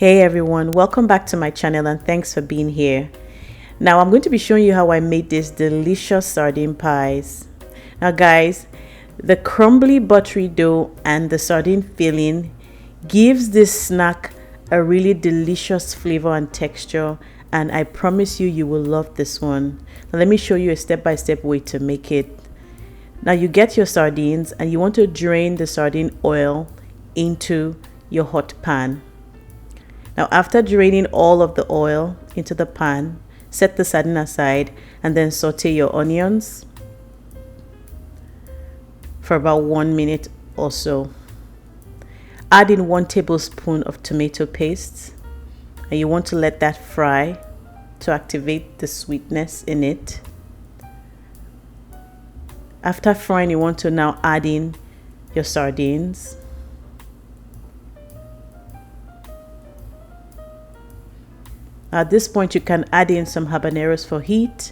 Hey everyone, welcome back to my channel and thanks for being here. Now I'm going to be showing you how I made these delicious sardine pies. Now guys, the crumbly buttery dough and the sardine filling gives this snack a really delicious flavor and texture, and I promise you will love this one. Now let me show you a step-by-step way to make it. Now you get your sardines and you want to drain the sardine oil into your hot pan. Now after draining all of the oil into the pan, set the sardine aside and then saute your onions for about 1 minute or so. Add in 1 tablespoon of tomato paste, and you want to let that fry to activate the sweetness in it. After frying, you want to now add in your sardines. At this point, you can add in some habaneros for heat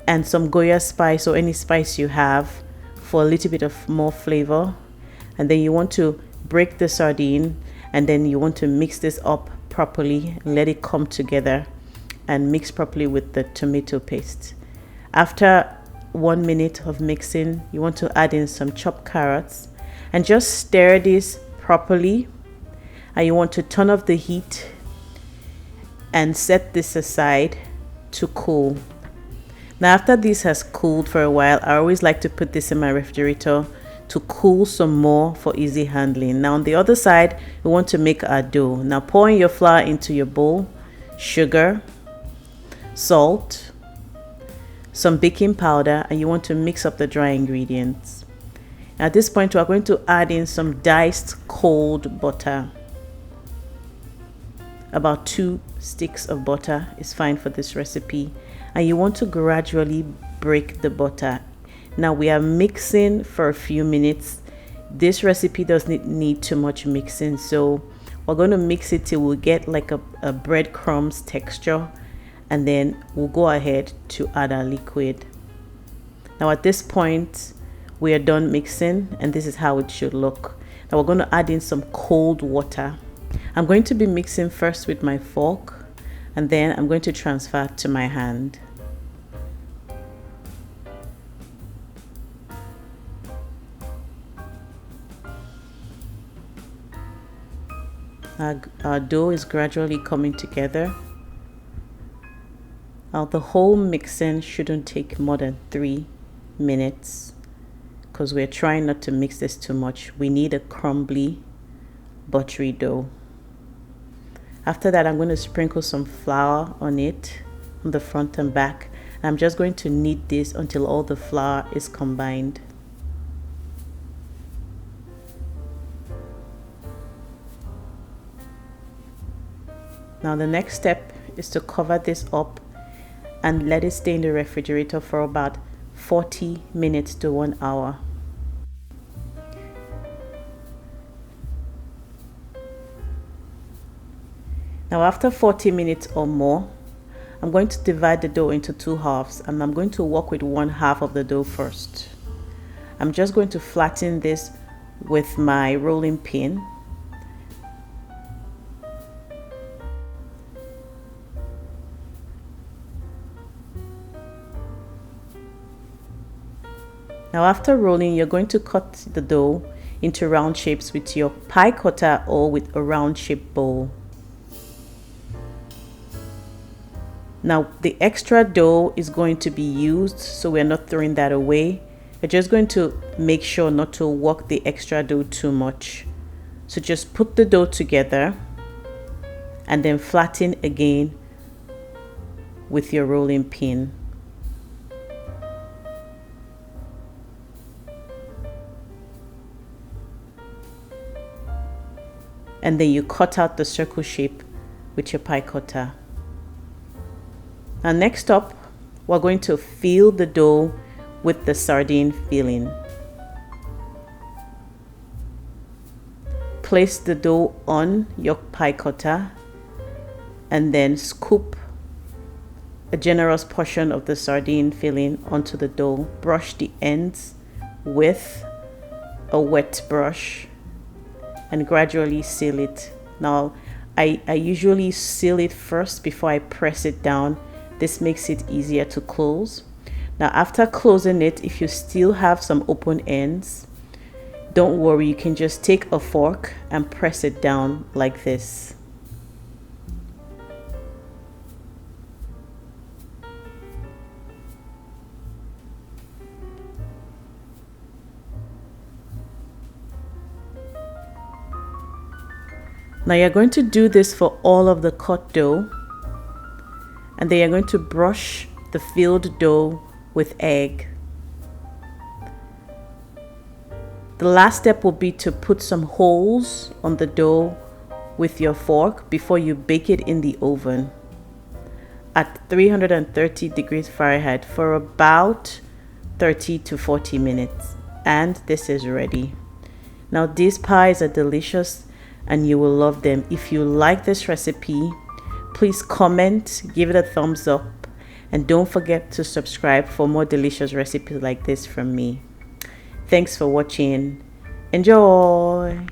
and some Goya spice or any spice you have for a little bit of more flavor. And then you want to break the sardine, and then you want to mix this up properly and let it come together and mix properly with the tomato paste. After 1 minute of mixing, you want to add in some chopped carrots and just stir this properly. And you want to turn off the heat and set this aside to cool. Now after this has cooled for a while, I always like to put this in my refrigerator to cool some more for easy handling. Now on the other side, we want to make our dough. Now pour in your flour into your bowl, sugar, salt, some baking powder, and you want to mix up the dry ingredients. At this point, we are going to add in some diced cold butter. About 2 sticks of butter is fine for this recipe, and you want to gradually break the butter. Now we are mixing for a few minutes. This recipe doesn't need too much mixing, so we're going to mix it till we get like a breadcrumbs texture, and then we'll go ahead to add our liquid. Now at this point we are done mixing, and this is how it should look. Now we're going to add in some cold water. I'm going to be mixing first with my fork, and then I'm going to transfer to my hand. Our dough is gradually coming together. Now the whole mixing shouldn't take more than 3 minutes because we're trying not to mix this too much. We need a crumbly, buttery dough. After that, I'm going to sprinkle some flour on it, on the front and back. I'm just going to knead this until all the flour is combined. Now the next step is to cover this up and let it stay in the refrigerator for about 40 minutes to 1 hour. Now after 40 minutes or more, I'm going to divide the dough into 2 halves, and I'm going to work with 1 half of the dough first. I'm just going to flatten this with my rolling pin. Now after rolling, you're going to cut the dough into round shapes with your pie cutter or with a round shaped bowl. Now the extra dough is going to be used, so we're not throwing that away. We're just going to make sure not to work the extra dough too much. So just put the dough together and then flatten again with your rolling pin. And then you cut out the circle shape with your pie cutter. Now next up, we're going to fill the dough with the sardine filling. Place the dough on your pie cutter and then scoop a generous portion of the sardine filling onto the dough. Brush the ends with a wet brush and gradually seal it. Now I usually seal it first before I press it down. This makes it easier to close. Now after closing it, if you still have some open ends, don't worry, you can just take a fork and press it down like this. Now you're going to do this for all of the cut dough, and then you're going to brush the filled dough with egg. The last step will be to put some holes on the dough with your fork before you bake it in the oven at 330 degrees Fahrenheit for about 30 to 40 minutes. And this is ready. Now these pies are delicious and you will love them. If you like this recipe, please comment, give it a thumbs up, and don't forget to subscribe for more delicious recipes like this from me. Thanks for watching. Enjoy!